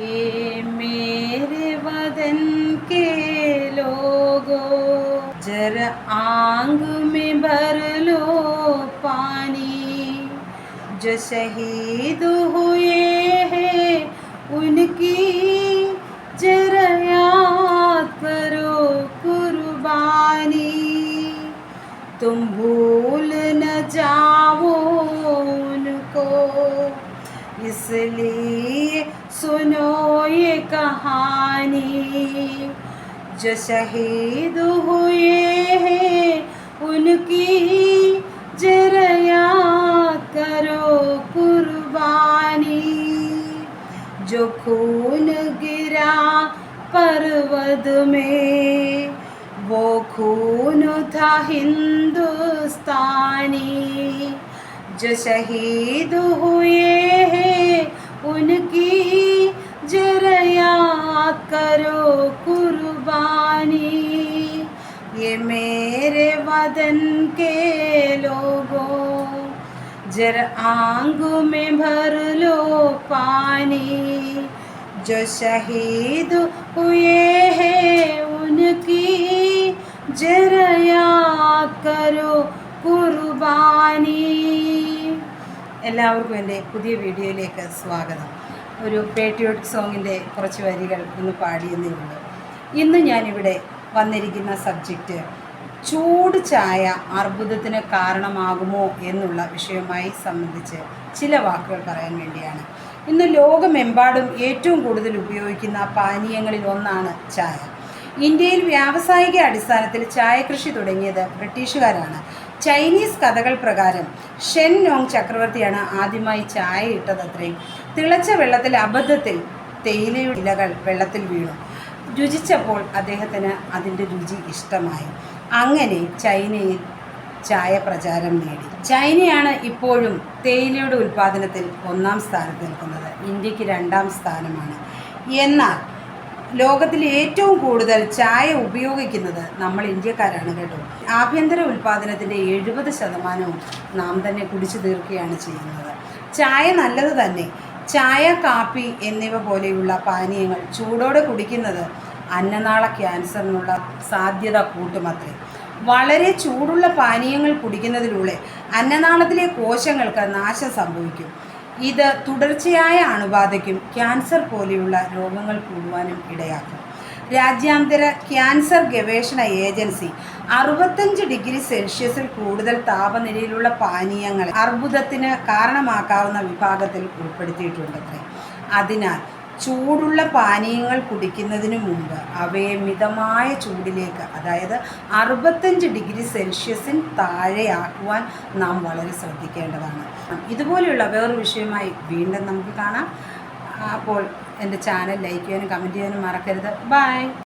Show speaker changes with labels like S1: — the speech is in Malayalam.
S1: ये मेरे वतन के लोगों, जरा आंग में भर लो पानी। जो शहीद हुए हैं उनकी जरा याद करो कुर्बानी। तुम भूल न जाओ उनको, इसलिए सुनो ये कहानी। जो शहीद हुए हैं उनकी जरा याद करो कुर्बानी। जो खून गिरा पर्वत में वो खून था हिंदुस्तानी। जो शहीद हुए हैं उनकी जरा याद करो कुर्बानी। ये मेरे वतन के लोगों, जरा आंग में भर लो पानी। जो शहीद हुए हैं उनकी जरा याद करो കുർബാനി. എല്ലാവർക്കും എൻ്റെ പുതിയ വീഡിയോയിലേക്ക് സ്വാഗതം. ഒരു പേട്രിയോട്ടിക് സോങ്ങിൻ്റെ കുറച്ച് വരികൾ ഒന്ന് പാടിയെന്നേ ഉള്ളൂ. ഇന്ന് ഞാനിവിടെ വന്നിരിക്കുന്ന സബ്ജക്റ്റ് ചൂട് ചായ അർബുദത്തിന് കാരണമാകുമോ എന്നുള്ള വിഷയവുമായി സംബന്ധിച്ച് ചില വാക്കുകൾ പറയാൻ വേണ്ടിയാണ്. ഇന്ന് ലോകമെമ്പാടും ഏറ്റവും കൂടുതൽ ഉപയോഗിക്കുന്ന പാനീയങ്ങളിൽ ഒന്നാണ് ചായ. ഇന്ത്യയിൽ വ്യാവസായിക അടിസ്ഥാനത്തിൽ ചായ കൃഷി തുടങ്ങിയത് ബ്രിട്ടീഷുകാരാണ്. ചൈനീസ് കഥകൾ പ്രകാരം ഷെൻ നോങ് ചക്രവർത്തിയാണ് ആദ്യമായി ചായ ഇട്ടതത്രയും. തിളച്ച വെള്ളത്തിൽ അബദ്ധത്തിൽ തേയിലയുടെ ഇലകൾ വെള്ളത്തിൽ വീണു. രുചിച്ചപ്പോൾ അദ്ദേഹത്തിന് അതിൻ്റെ രുചി ഇഷ്ടമായി. അങ്ങനെ ചൈനയിൽ ചായ പ്രചാരം നേടി. ചൈനയാണ് ഇപ്പോഴും തേയിലയുടെ ഉൽപ്പാദനത്തിൽ 1-ാം സ്ഥാനത്ത് നിൽക്കുന്നത്. ഇന്ത്യക്ക് 2-ാം സ്ഥാനമാണ്. എന്നാൽ ലോകത്തിൽ ഏറ്റവും കൂടുതൽ ചായ ഉപയോഗിക്കുന്നത് നമ്മൾ ഇന്ത്യക്കാരാണ് കേട്ടോ. ആഭ്യന്തര ഉൽപ്പാദനത്തിൻ്റെ 70% നാം തന്നെ കുടിച്ചു തീർക്കുകയാണ് ചെയ്യുന്നത്. ചായ നല്ലത് തന്നെ. ചായ, കാപ്പി എന്നിവ പോലെയുള്ള പാനീയങ്ങൾ ചൂടോടെ കുടിക്കുന്നത് അന്നനാള ക്യാൻസറിനുള്ള സാധ്യത കൂട്ടുമത്രേ. വളരെ ചൂടുള്ള പാനീയങ്ങൾ കുടിക്കുന്നതിലൂടെ അന്നനാളത്തിലെ കോശങ്ങൾക്ക് നാശം സംഭവിക്കും. ഇത് തുടർച്ചയായ അണുബാധയ്ക്കും ക്യാൻസർ പോലെയുള്ള രോഗങ്ങൾ കൂടുവാനും ഇടയാക്കും. രാജ്യാന്തര ക്യാൻസർ ഗവേഷണ ഏജൻസി 65 ഡിഗ്രി സെൽഷ്യസിൽ കൂടുതൽ താപനിലയിലുള്ള പാനീയങ്ങൾ അർബുദത്തിന് കാരണമാക്കാവുന്ന വിഭാഗത്തിൽ ഉൾപ്പെടുത്തിയിട്ടുണ്ടത്രേ. അതിനാൽ ചൂടുള്ള പാനീയങ്ങൾ കുടിക്കുന്നതിന് മുമ്പ് അവയെ മിതമായ ചൂടിലേക്ക്, അതായത് 65 ഡിഗ്രി സെൽഷ്യസിന് താഴെയാക്കുവാൻ നാം വളരെ ശ്രദ്ധിക്കേണ്ടതാണ്. ഇതുപോലെയുള്ള വേറൊരു വിഷയമായി വീണ്ടും നമുക്ക് കാണാം. അപ്പോൾ എൻ്റെ ചാനൽ ലൈക്ക് ചെയ്യാനും കമൻറ്റ് ചെയ്യാനും മറക്കരുത്. ബൈ.